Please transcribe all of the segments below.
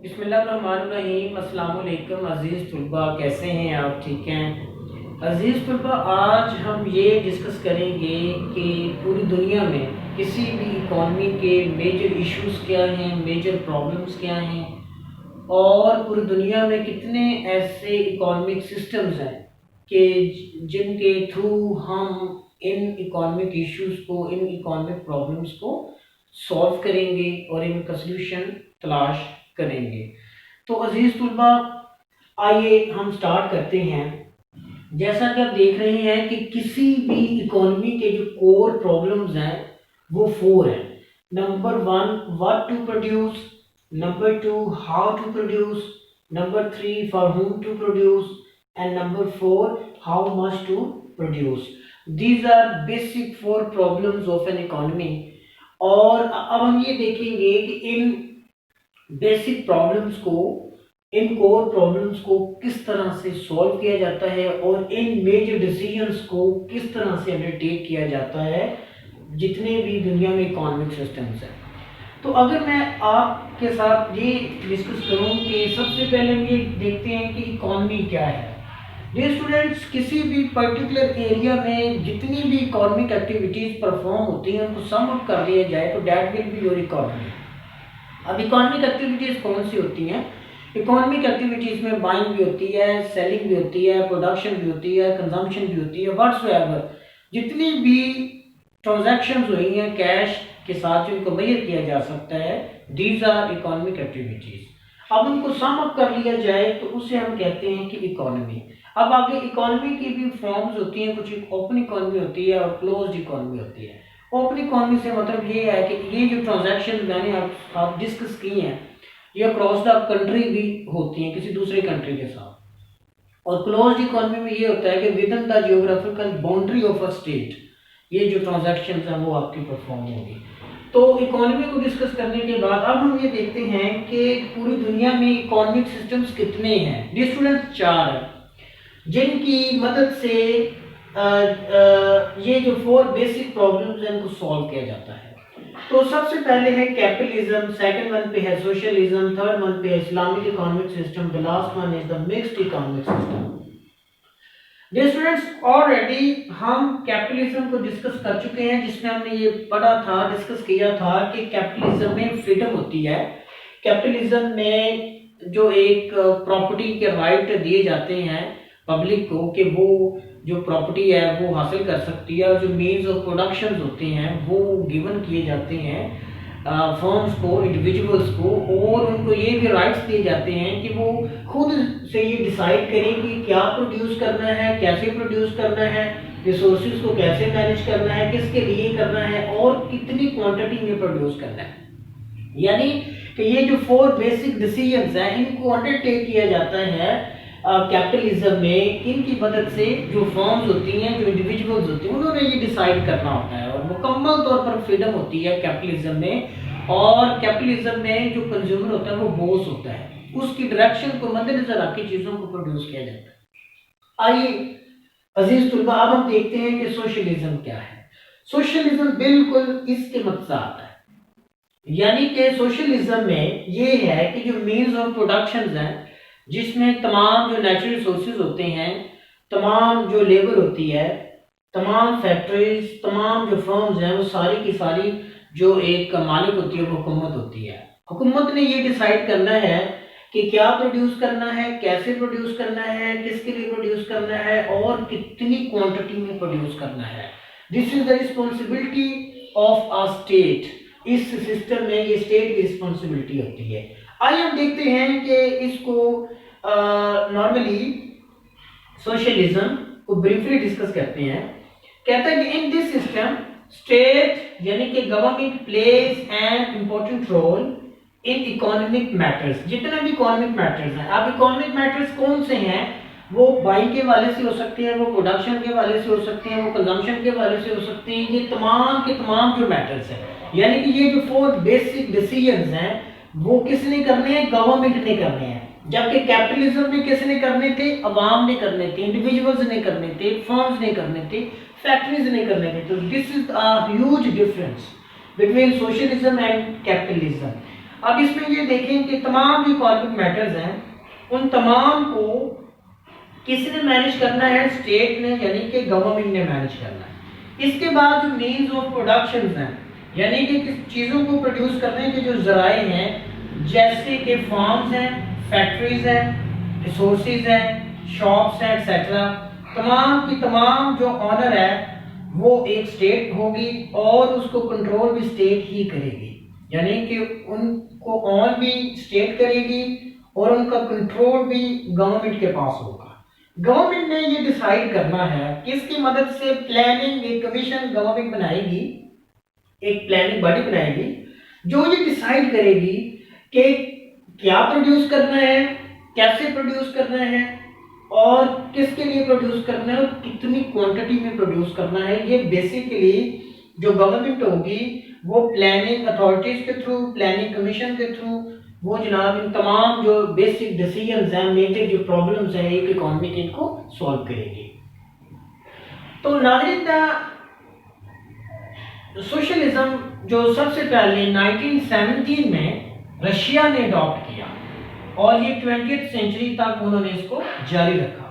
बिस्मिल्लाहिर्रहमानिर्रहीम। अस्सलाम वालेकुम अज़ीज़ तुलबा, कैसे हैं आप? ठीक हैं अज़ीज़ तुलबा। आज हम ये डिस्कस करेंगे कि पूरी दुनिया में किसी भी इकॉनमी के मेजर इश्यूज़ क्या हैं, मेजर प्रॉब्लम्स क्या हैं, और पूरी दुनिया में कितने ऐसे इकोनॉमिक सिस्टम्स हैं कि जिनके थ्रू हम इन इकोनॉमिक इश्यूज़ को, इन इकोनॉमिक प्रॉब्लम्स को सॉल्व करेंगे और इनका सलूशन तलाश करेंगे। तो अजीज़ तुलबा, आइए हम स्टार्ट करते हैं। जैसा कि आप देख रहे हैं कि किसी भी इकोनॉमी के जो कोर प्रॉब्लम्स हैं वो 4 हैं। Number 1, what to produce. Number 2, how to produce. Number 3, for whom to produce. And number 4, how much to produce. These are basic 4 problems of an economy. और अब हम ये देखेंगे कि इन बेसिक प्रॉब्लम्स को, इन कोर प्रॉब्लम्स को किस तरह से सॉल्व किया जाता है और इन मेजर डिसीजंस को किस तरह से अंडरटेक किया जाता है जितने भी दुनिया में इकोनॉमिक सिस्टम्स हैं। तो अगर मैं आपके साथ ये डिस्कस करूं कि सबसे पहले हम ये देखते हैं कि इकोनॉमी क्या है। डियर स्टूडेंट्स, किसी भी पर्टिकुलर एरिया में जितनी भी इकोनॉमिक एक्टिविटीज परफॉर्म होती हैं उनको सम अप कर लिया जाए तो that will be your economy. अब इकोनॉमिक एक्टिविटीज कौन सी होती हैं? इकोनॉमिक एक्टिविटीज में बाइंग भी होती है, सेलिंग भी होती है, प्रोडक्शन भी होती है, कंजम्पशन भी होती है। व्हाट्सएवर जितनी भी ट्रांजैक्शंस हुई हैं कैश के साथ जिनको मेजर किया जा सकता है, दीज आर इकोनॉमिक एक्टिविटीज। अब उनको सम अप कर लिया जाए तो उसे हम कहते हैं कि इकोनॉमी। अब आगे इकोनॉमी की भी फॉर्म्स होती हैं, कुछ ओपन इकोनॉमी होती है और क्लोज्ड इकोनॉमी होती है। ओपन इकोनॉमी से मतलब ये है कि ये जो ट्रांजैक्शन मैंने आप डिस्कस की हैं ये अक्रॉस द कंट्री भी होती हैं किसी दूसरे कंट्री के साथ। और क्लोज्ड इकोनॉमी में ये होता है कि with in the geographical boundary of a state ये जो ट्रांजैक्शन हैं वो आपकी परफॉर्म होंगी। तो इकोनॉमी को डिस्कस करने के बाद अब हम ये देखते हैं कि पूरी दुनिया में इकोनॉमिक सिस्टम्स कितने हैं। डियर स्टूडेंट्स, 4 हैं जिनकी मदद से ये जो 4 बेसिक प्रॉब्लम्स हैं इनको सॉल्व किया जाता है। तो सबसे पहले है कैपिटलिज्म, सेकंड वन पे है सोशलिज्म, थर्ड वन पे है Islamic economic system, the last one is the mixed economic system. Dear students, already हम कैपिटलिज्म को डिस्कस कर चुके हैं जिसमें हमने ये पढ़ा था, डिस्कस किया था कि कैपिटलिज्म में फ्रीडम होती है। कैपिटलिज्म में जो एक प्रॉपर्टी के राइट दिए जाते हैं पब्लिक को कि वो जो प्रॉपर्टी है वो हासिल कर सकती है, और जो मीन्स ऑफ प्रोडक्शन होते हैं वो गिवन किए जाते हैं फर्म्स को, इंडिविजुअल्स को, और उनको ये भी राइट्स दिए जाते हैं कि वो खुद से ये डिसाइड करें कि क्या प्रोड्यूस करना है, कैसे प्रोड्यूस करना है, रिसोर्सेज को कैसे मैनेज करना है, किसके लिए करना है और कितनी क्वांटिटी में प्रोड्यूस करना है। यानी कि ये जो 4 बेसिक डिसीजंस हैं इनको अंडरटेक किया जाता है कैपिटलिज्म में। इनकी मदद से जो फर्म्स होती हैं, जो इंडिविजुअल्स होते हैं, उन्होंने ये डिसाइड करना होता है और मुकम्मल तौर पर फ्रीडम होती है कैपिटलिज्म में। और कैपिटलिज्म में जो कंज्यूमर होता है वो बॉस होता है, उसकी डायरेक्शन को मद्देनजर रख चीजों को प्रोड्यूस किया जाता है। आइए अजीज तुलबा, अब हम देखते हैं कि सोशलिज्म क्या है। सोशलिज्म बिल्कुल इसके मत से आता है। यानी कि सोशलिज्म में ये है कि जो मीन्स ऑफ प्रोडक्शन है जिसमें तमाम जो नेचुरल रिसोर्सेज होते हैं, तमाम जो लेबर होती है, तमाम फैक्ट्रीज, तमाम जो फर्म्स हैं, वो सारी की सारी जो एक मालिक होती है वो हुकूमत होती है। हुकूमत ने ये डिसाइड करना है कि क्या प्रोड्यूस करना है, कैसे प्रोड्यूस करना है, किसके लिए प्रोड्यूस करना है और कितनी क्वांटिटी में प्रोड्यूस करना है। This is the responsibility of a state. इस सिस्टम में ये स्टेट की रिस्पॉन्सिबिलिटी होती है। आइए हम देखते हैं कि इसको नॉर्मली सोशलिज्म को ब्रीफली डिस्कस करते हैं। कहता है कि इन दिस सिस्टम स्टेट यानी कि government plays an important role in economic matters. जितने भी इकोनॉमिक मैटर्स हैं, अब इकोनॉमिक मैटर्स कौन से हैं? वो बाइंग के वाले से हो सकते हैं, वो प्रोडक्शन के वाले से हो सकते हैं, वो कंजम्पशन के वाले से हो सकते हैं। ये तमाम के तमाम जो मैटर्स हैं, यानी कि ये जो 4 बेसिक डिसीजंस हैं वो किसने करने हैं? गवर्नमेंट ने करने हैं। जबकि कैपिटलिज्म में किसने करने थे? अवाम ने करने थे, इंडिविजुअल्स ने करने थे, फर्म्स ने करने थे, फैक्ट्रीज ने करने थे। तो this is a huge difference between socialism and capitalism. अब इसमें ये देखें कि तमाम जो इकोनॉमिक मैटर्स हैं उन तमाम को किसने मैनेज करना है, स्टेट ने यानी कि गवर्नमेंट ने मैनेज करना है। इसके बाद जो मीन्स ऑफ प्रोडक्शन हैं यानी कि किस चीज़ों को प्रोड्यूस करने के जो जराए हैं, जैसे कि फार्म्स हैं, फैक्ट्रीज हैं, रिसोर्सेज हैं, शॉप्स हैं एक्सेट्रा, तमाम की तमाम जो ऑनर है वो एक स्टेट होगी और उसको कंट्रोल भी स्टेट ही करेगी, यानी कि उनको ऑन भी स्टेट करेगी और उनका कंट्रोल भी गवर्नमेंट के पास होगा। गवर्नमेंट ने ये डिसाइड करना है कि इसकी मदद से प्लानिंग एक कमीशन गवर्नमेंट बनाएगी, एक प्लानिंग बॉडी बनाएगी जो ये डिसाइड करेगी कि क्या प्रोड्यूस करना है, कैसे प्रोड्यूस करना है और किसके लिए प्रोड्यूस करना है और कितनी क्वांटिटी में प्रोड्यूस करना है। ये बेसिकली जो गवर्नमेंट होगी वो प्लानिंग अथॉरिटीज के थ्रू, प्लानिंग कमीशन के थ्रू वो जनाब इन तमाम जो बेसिक डिसीजंस हैं, मेजर जो प्रॉब्लम्स हैं एक इकॉनमी के, इनको सॉल्व करेगी। तो नाज़रीन, सोशलिज्म जो सबसे पहले 1917 में रशिया ने अडॉप्ट किया और ये 20th सेंचुरी तक उन्होंने इसको जारी रखा।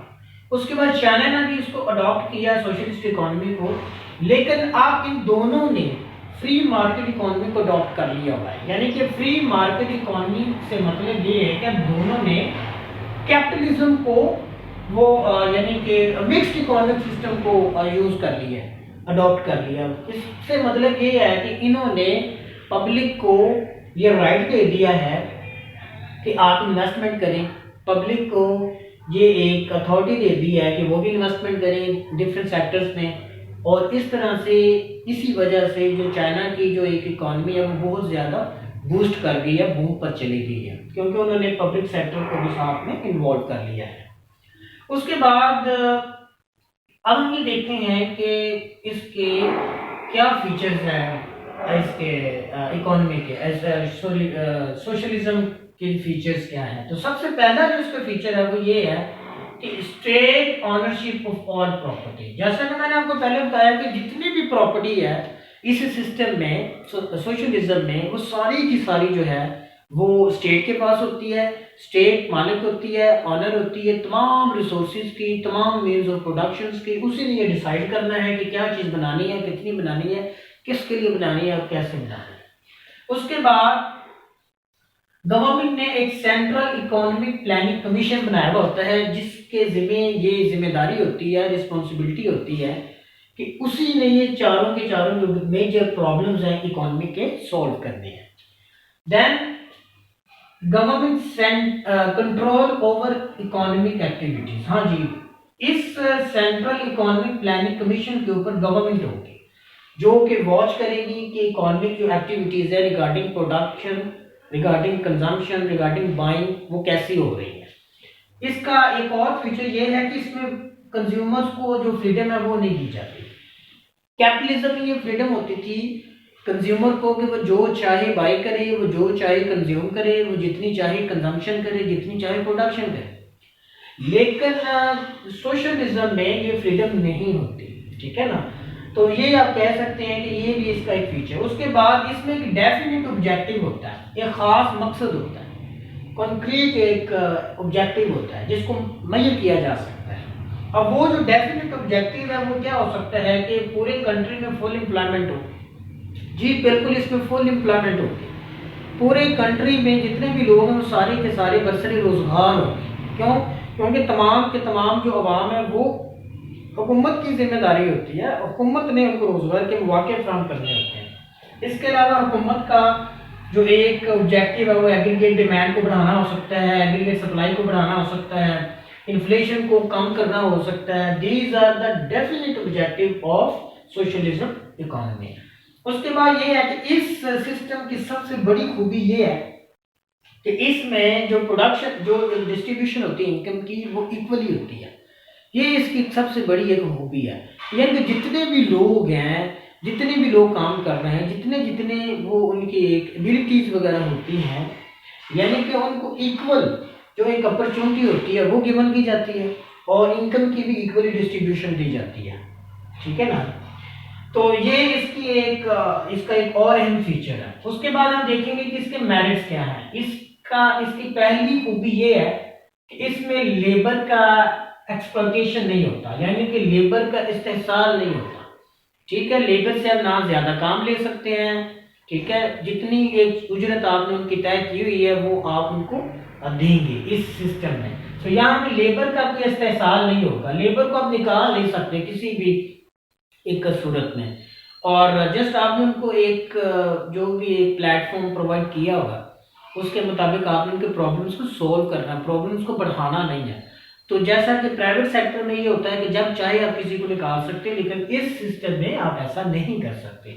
उसके बाद चाइना ने भी इसको अडॉप्ट किया सोशलिस्ट इकोनॉमी को, लेकिन आप इन दोनों ने फ्री मार्केट इकोनॉमी को अडॉप्ट कर लिया हुआ है। यानी कि फ्री मार्केट इकोनॉमी से मतलब ये है कि दोनों ने कैपिटलिज्म को वो यानी कि मिक्स्ड इकोनॉमिक सिस्टम को यूज कर लिया, अडॉप्ट कर लिया। इससे मतलब ये है कि इन्होंने पब्लिक को ये राइट दे दिया है कि आप इन्वेस्टमेंट करें, पब्लिक को ये एक अथॉरिटी दे दी है कि वो भी इन्वेस्टमेंट करें डिफरेंट सेक्टर्स में। और इस तरह से इसी वजह से जो चाइना की जो एक इकॉनमी है वो बहुत ज़्यादा बूस्ट कर गई है, बूम पर चली गई है, क्योंकि उन्होंने पब्लिक सेक्टर को भी साथ में इन्वॉल्व कर लिया है। उसके बाद अब हम ये देखते हैं कि इसके क्या फीचर्स हैं, इसके इकोनॉमी के सोशलिज्म के फीचर्स क्या हैं। तो सबसे पहला जो इसका फीचर है वो ये है कि state ownership of all property. जैसा कि मैंने आपको पहले बताया कि जितनी भी प्रॉपर्टी है इस सिस्टम में, सोशलिज्म में, वो सारी की सारी जो है वो स्टेट के पास होती है, स्टेट मालिक होती है, ऑनर होती है तमाम रिसोर्सेज की, तमाम मीन्स ऑफ प्रोडक्शंस की। उसी ने ये डिसाइड करना है कि क्या चीज़ बनानी है, कितनी बनानी है, किसके लिए बनानी है और कैसे बनानी है। उसके बाद गवर्नमेंट ने एक सेंट्रल इकोनॉमिक प्लानिंग कमीशन बनाया हुआ होता है, जिसके जिम्मे ये जिम्मेदारी होती है, रिस्पॉन्सिबिलिटी होती है कि उसी ने ये चारों के चारों जो मेजर प्रॉब्लम्स हैं इकोनॉमी के सॉल्व करने हैं। Then government control over economic activities. हाँ जी, इस सेंट्रल इकोनॉमिक प्लानिंग कमीशन के ऊपर गवर्नमेंट होगी जो कि वॉच करेगी कि इकोनॉमिक जो एक्टिविटीज है regarding production, regarding consumption, regarding buying, वो कैसी हो रही है। इसका एक और फीचर ये है कि इसमें कंज्यूमर्स को जो फ्रीडम है वो नहीं दी जाती। कैपिटलिज्म में ये फ्रीडम होती थी कंज्यूमर को कि वो जो चाहे बाई करे, वो जो चाहे कंज्यूम करे, वो जितनी चाहे कंजम्पशन करे, जितनी चाहे प्रोडक्शन करे। लेकिन सोशलिज्म में ये फ्रीडम नहीं होती, ठीक है ना। तो ये आप कह सकते हैं कि ये भी इसका एक फीचर। उसके बाद इसमें एक डेफिनेट ऑब्जेक्टिव होता है, एक खास मकसद होता है, कॉन्क्रीट एक ऑब्जेक्टिव होता है जिसको मेजर किया जा सकता है। अब वो जो डेफिनेट ऑब्जेक्टिव है वो क्या हो सकता है कि पूरे कंट्री में फुल एम्प्लॉयमेंट हो। जी बिल्कुल, इसमें फुल एम्प्लॉयमेंट होगी। पूरे कंट्री में जितने भी लोग हैं वो सारे के सारे बरसरी रोजगार होंगे। क्यों? क्योंकि तमाम के तमाम जो अवाम है वो हुकूमत की जिम्मेदारी होती है, हुकूमत ने उनको रोजगार के मौके फराहम करने होते हैं। इसके अलावा हुकूमत का जो एक ऑब्जेक्टिव है वो एग्रीगेट डिमांड को बढ़ाना हो सकता है, एग्रीगेट सप्लाई को बढ़ाना हो सकता है, इन्फ्लेशन को कम करना हो सकता है। These are the definite objective of socialism economy. उसके बाद ये है कि इस सिस्टम की सबसे बड़ी खूबी ये है कि इसमें जो प्रोडक्शन, जो डिस्ट्रीब्यूशन होती है इनकम की, वो इक्वली होती है। ये इसकी सबसे बड़ी एक खूबी है। यानी कि जितने भी लोग हैं, जितने भी लोग काम कर रहे हैं, जितने जितने वो उनकी एक एबिलिटीज वगैरह होती हैं, यानी कि उनको इक्वल जो एक अपॉर्चुनिटी होती है वो गिवन की जाती है और इनकम की भी इक्वली डिस्ट्रीब्यूशन दी जाती है, ठीक है ना। तो ये इसका एक और अहम फीचर है। उसके बाद हम देखेंगे कि इसके मेरिट्स क्या है। इसकी पहली खूबी ये है कि इसमें लेबर का एक्सप्लॉयटेशन नहीं होता, यानी कि लेबर का इस्तेहसाल नहीं होता। ठीक है, लेबर से आप ना ज्यादा काम ले सकते हैं। ठीक है, जितनी एक उजरत आपने उनकी तय की हुई है वो आप उनको देंगे इस सिस्टम में। तो यहाँ पे लेबर का कोई इस्तेहसाल नहीं होगा, लेबर को आप निकाल नहीं सकते किसी भी एक सूरत में। और जस्ट आपने उनको एक जो भी एक प्लेटफॉर्म प्रोवाइड किया होगा उसके मुताबिक आपने उनके प्रॉब्लम्स को सोल्व करना है, प्रॉब्लम्स को बढ़ाना नहीं है। तो जैसा कि प्राइवेट सेक्टर में ये होता है कि जब चाहे आप किसी को निकाल सकते हैं, लेकिन इस सिस्टम में आप ऐसा नहीं कर सकते।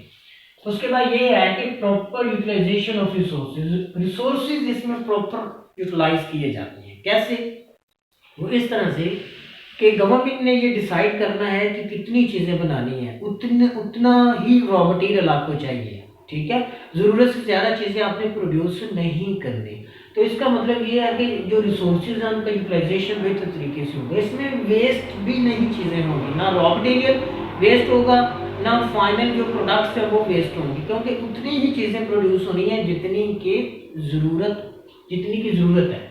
उसके बाद ये है कि प्रॉपर यूटिलाइजेशन ऑफ रिसोर्सेज इसमें प्रॉपर यूटिलाइज किए जाते हैं। कैसे? वो इस तरह से कि गवर्नमेंट ने ये डिसाइड करना है कि कितनी चीजें बनानी है, उतना ही रॉ मटेरियल आपको चाहिए। ठीक है, जरूरत से ज्यादा चीजें आपने प्रोड्यूस नहीं करनी। तो इसका मतलब ये है कि जो रिसोर्सेज हैं उनका यूटिलाइजेशन बेहतर तरीके से होगा। इसमें वेस्ट भी नहीं चीजें होंगी, ना रॉ मटेरियल वेस्ट होगा, ना फाइनल जो प्रोडक्ट्स है वो वेस्ट होंगे, क्योंकि उतनी ही चीजें प्रोड्यूस होनी है जितनी की जरूरत है।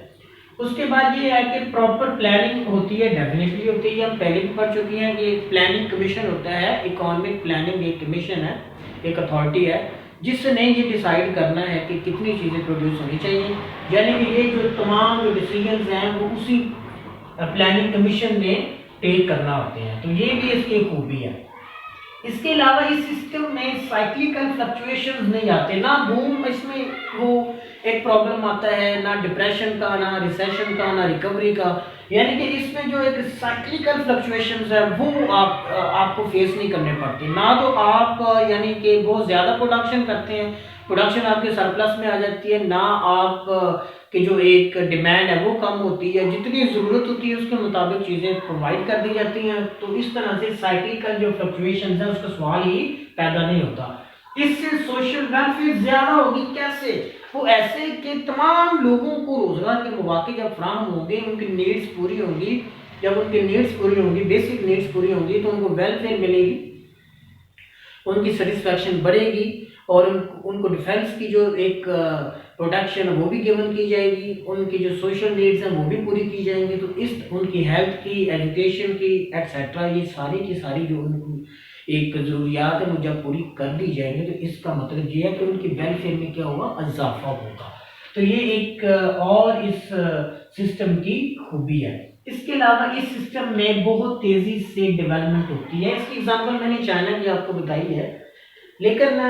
उसके बाद ये है कि प्रॉपर प्लानिंग होती है, डेफिनेटली होती है। हम पहले भी पढ़ चुके हैं कि प्लानिंग कमीशन होता है, इकोनॉमिक प्लानिंग एक कमीशन है, एक अथॉरिटी है जिसने ये डिसाइड करना है कि कितनी चीज़ें प्रोड्यूस होनी चाहिए। यानी कि ये जो तमाम जो डिसीजंस हैं वो उसी प्लानिंग कमीशन ने टेक करना होते हैं। तो ये भी इसकी खूबी है। इसके अलावा इस सिस्टम में साइक्लिकल फ्लक्चुएशंस नहीं आते, ना बूम इसमें वो एक प्रॉब्लम आता है, ना डिप्रेशन का, ना रिसेशन का, ना रिकवरी का। यानी कि इसमें जो एक साइक्लिकल फ्लक्चुएशंस है वो आपको फेस नहीं करने पड़ते। ना तो आप यानी कि बहुत ज़्यादा प्रोडक्शन करते हैं, प्रोडक्शन आपके सरप्लस में आ जाती है, ना आप कि जो एक डिमांड है वो कम होती है, जितनी ज़रूरत होती है उसके मुताबिक चीज़ें प्रोवाइड कर दी जाती हैं। तो इस तरह से साइक्लिकल जो फ्लक्चुएशंस है उसका सवाल ही पैदा नहीं होता। इससे सोशल वेलफेयर ज़्यादा होगी। कैसे? वो ऐसे कि तमाम लोगों को रोजगार के मौके जब फ्राहम होंगे, उनकी नीड्स पूरी होंगी, जब उनकी नीड्स पूरी होंगी, बेसिक नीड्स पूरी होंगी, तो उनको वेलफेयर मिलेगी, उनकी सेटिस्फैक्शन बढ़ेगी और उनको डिफेंस की जो एक प्रोटेक्शन वो भी गिवन की जाएगी, उनकी जो सोशल नीड्स हैं वो भी पूरी की जाएंगी। तो इस उनकी हेल्थ की, एजुकेशन की एक्सेट्रा, ये सारी की सारी जो उनकी एक ज़रूरियात है वो जब पूरी कर दी जाएंगी तो इसका मतलब ये है कि उनकी वेलफेयर में क्या होगा, इजाफा होगा। तो ये एक और इस सिस्टम की खूबी है। इसके अलावा इस सिस्टम में बहुत तेज़ी से डेवलपमेंट होती है। इसकी एग्जांपल मैंने चाइना की आपको बताई है, लेकिन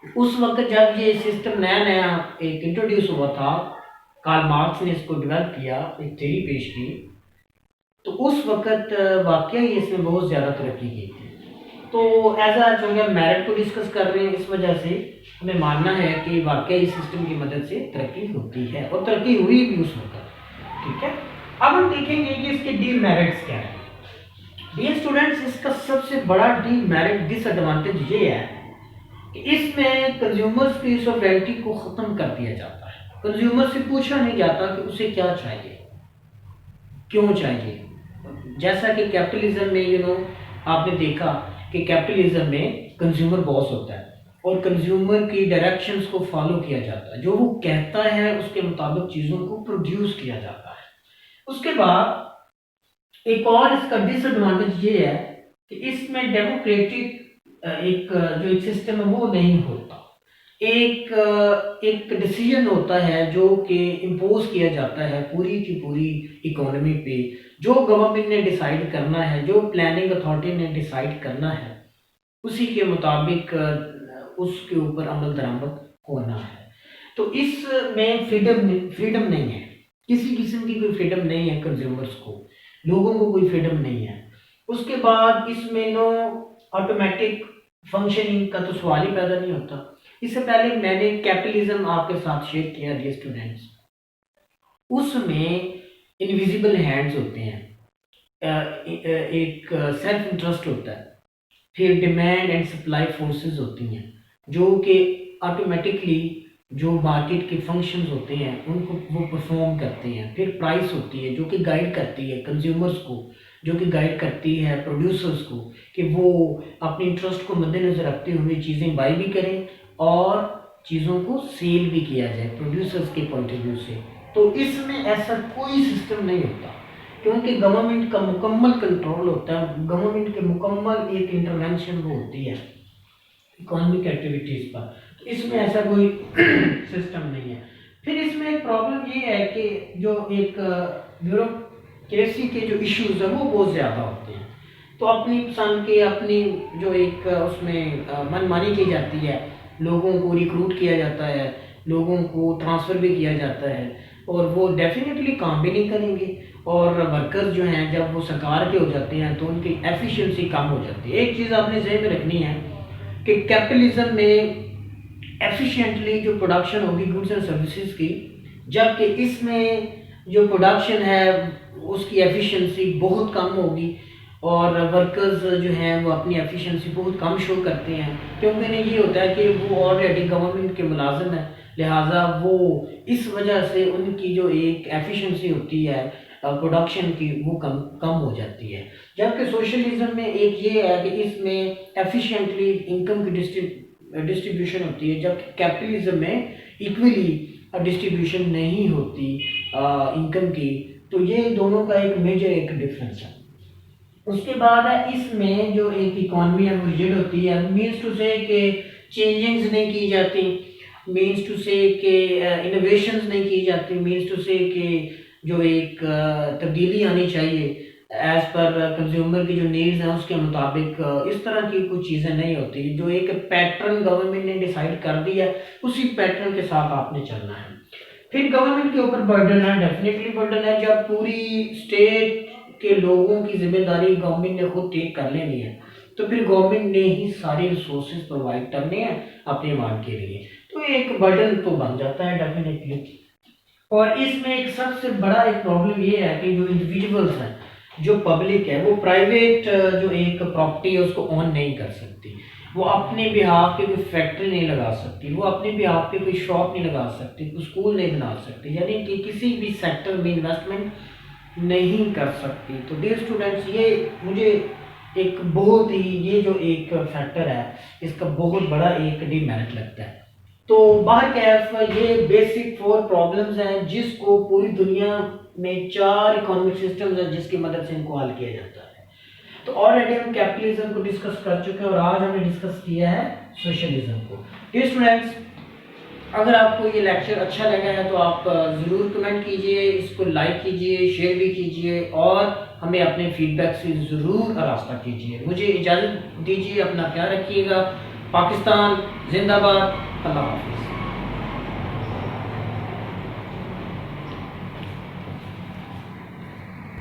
उस वक्त जब ये सिस्टम नया नया एक इंट्रोड्यूस हुआ था, कार्ल मार्क्स ने इसको डेवलप किया, एक थ्योरी पेश की, तो उस वक्त वाकई इसने बहुत ज़्यादा तरक्की की थी। तो एज आ चूँकि हम मेरिट को डिस्कस कर रहे हैं, इस वजह से हमें मानना है कि वाकई इस सिस्टम की मदद से तरक्की होती है और तरक्की हुई भी उस वक्त। ठीक है, अब हम देखेंगे कि इसके डीमेरिट्स क्या है। डियर स्टूडेंट्स, इसका सबसे बड़ा डीमेरिट, डिसएडवांटेज ये है कि इसमें कंज्यूमर्स की सॉवरेनिटी को ख़त्म कर दिया जाता है। कंज्यूमर से पूछा नहीं जाता कि उसे क्या चाहिए, क्यों चाहिए। जैसा कि कैपिटलिज्म में आपने देखा कि कैपिटलिज्म में कंज्यूमर बॉस होता है और कंज्यूमर की डायरेक्शंस को फॉलो किया जाता है, जो वो कहता है उसके मुताबिक चीज़ों को प्रोड्यूस किया जाता है। उसके बाद एक और इसका डिसएडवांटेज ये है कि इसमें डेमोक्रेटिक एक सिस्टम है वो नहीं होता। एक डिसीजन होता है जो कि इम्पोज किया जाता है पूरी की पूरी इकोनॉमी पे, जो गवर्नमेंट ने डिसाइड करना है, जो प्लानिंग अथॉरिटी ने डिसाइड करना है, उसी के मुताबिक उसके ऊपर अमल दरामद होना है। तो इसमें फ्रीडम नहीं है, किसी किस्म की कोई फ्रीडम नहीं है, कंज्यूमर्स को, लोगों को कोई फ्रीडम नहीं है। उसके बाद इसमें नो ऑटोमेटिक फंक्शनिंग का तो सवाल ही पैदा नहीं होता। इससे पहले मैंने कैपिटलिज्म आपके साथ शेयर किया डियर स्टूडेंट्स, उसमें इनविजिबल हैंड्स होते हैं, एक सेल्फ इंटरेस्ट होता है, फिर डिमांड एंड सप्लाई फोर्सेस होती हैं जो कि ऑटोमेटिकली जो मार्केट के फंक्शंस होते हैं उनको वो परफॉर्म करते हैं, फिर प्राइस होती है जो कि गाइड करती है कंज्यूमर्स को जो कि गाइड करती है प्रोड्यूसर्स को कि वो अपने इंटरेस्ट को मद्देनजर रखते हुए चीज़ें बाई भी करें और चीज़ों को सेल भी किया जाए प्रोड्यूसर्स के पॉइंट ऑफ व्यू से। तो इसमें ऐसा कोई सिस्टम नहीं होता, क्योंकि गवर्नमेंट का मुकम्मल कंट्रोल होता है, गवर्नमेंट के मुकम्मल एक इंटरवेंशन वो होती है इकोनॉमिक एक्टिविटीज़ पर। तो इसमें ऐसा कोई सिस्टम नहीं है। फिर इसमें एक प्रॉब्लम ये है कि जो एक ब्यूरोक्रेसी के जो इश्यूज हैं वो बहुत ज़्यादा होते हैं, तो अपनी पसंद के अपनी जो एक उसमें मनमानी की जाती है, लोगों को रिक्रूट किया जाता है, लोगों को ट्रांसफ़र भी किया जाता है और वो डेफिनेटली काम भी नहीं करेंगे। और वर्कर्स जो हैं जब वो सरकार के हो जाते हैं तो उनकी एफिशिएंसी कम हो जाती है। एक चीज़ आपने ज़हन में रखनी है कि कैपिटलिज्म में एफिशिएंटली जो प्रोडक्शन होगी गुड्स एंड सर्विसेज की, जबकि इसमें जो प्रोडक्शन है उसकी एफिशिएंसी बहुत कम होगी और वर्कर्स जो हैं वो अपनी एफिशिएंसी बहुत कम शो करते हैं, क्योंकि इन्हें ये होता है कि वो ऑलरेडी गवर्नमेंट के मुलाजिम है, लिहाजा वो इस वजह से उनकी जो एक एफिशिएंसी होती है प्रोडक्शन की वो कम हो जाती है। जबकि सोशलिज्म में एक ये है कि इसमें एफिशिएंटली इनकम की डिस्ट्रीब्यूशन होती है, जबकि कैपिटलिज्म में इक्वली डिस्ट्रीब्यूशन नहीं होती इनकम की। तो ये दोनों का एक मेजर एक डिफरेंस है। उसके बाद है इसमें जो एक इकॉनमी है वो रिजिड होती है, मीन्स टू से कि चेंजिंग्स नहीं की जाती, मीन्स टू से कि इनोवेशंस नहीं की जाती, मीन्स टू से कि जो एक तब्दीली आनी चाहिए एज पर कंज्यूमर की जो नीड्स हैं उसके मुताबिक, इस तरह की कुछ चीज़ें नहीं होती। जो एक पैटर्न गवर्नमेंट ने डिसाइड कर दिया उसी पैटर्न के साथ आपने चलना है। फिर गवर्नमेंट के ऊपर बर्डन है, डेफिनेटली बर्डन है। जब पूरी स्टेट के लोगों की जिम्मेदारी गवर्नमेंट ने खुद टेक कर लेनी है तो फिर गवर्नमेंट ने ही सारे रिसोर्सेज प्रोवाइड करने हैं अपने वार्ड के लिए, तो एक बर्डन तो बन जाता है डेफिनेटली। और इसमें एक सबसे बड़ा एक प्रॉब्लम ये है कि जो इंडिविजुअल्स हैं, जो पब्लिक है, वो प्राइवेट जो एक प्रॉपर्टी है उसको ऑन नहीं कर सकती, वो अपने बिहाफ पे कोई फैक्ट्री नहीं लगा सकती, वो अपने बिहाफ पे कोई शॉप नहीं लगा सकती, कोई स्कूल नहीं बना सकती, यानी कि किसी भी सेक्टर में इन्वेस्टमेंट नहीं कर सकती। तो डियर स्टूडेंट्स, ये मुझे एक बहुत ही ये जो एक फैक्टर है इसका बहुत बड़ा एक डिमेरिट लगता है। तो बाहर कैफ ये बेसिक 4 प्रॉब्लम्स हैं जिसको पूरी दुनिया में 4 इकोनॉमिक सिस्टम्स हैं जिसकी मदद से इनको हल किया जाता है। तो ऑलरेडी हम कैपिटलिज्म को डिस्कस कर चुके हैं और आज हमने डिस्कस किया है सोशलिज्म को। डियर स्टूडेंट्स, अगर आपको ये लेक्चर अच्छा लगा है तो आप ज़रूर कमेंट कीजिए, इसको लाइक कीजिए, शेयर भी कीजिए और हमें अपने फीडबैक से ज़रूर आरास्ता कीजिए। मुझे इजाज़त दीजिए, अपना ख्याल रखिएगा। पाकिस्तान जिंदाबाद, अल्लाह हाफ़िज़।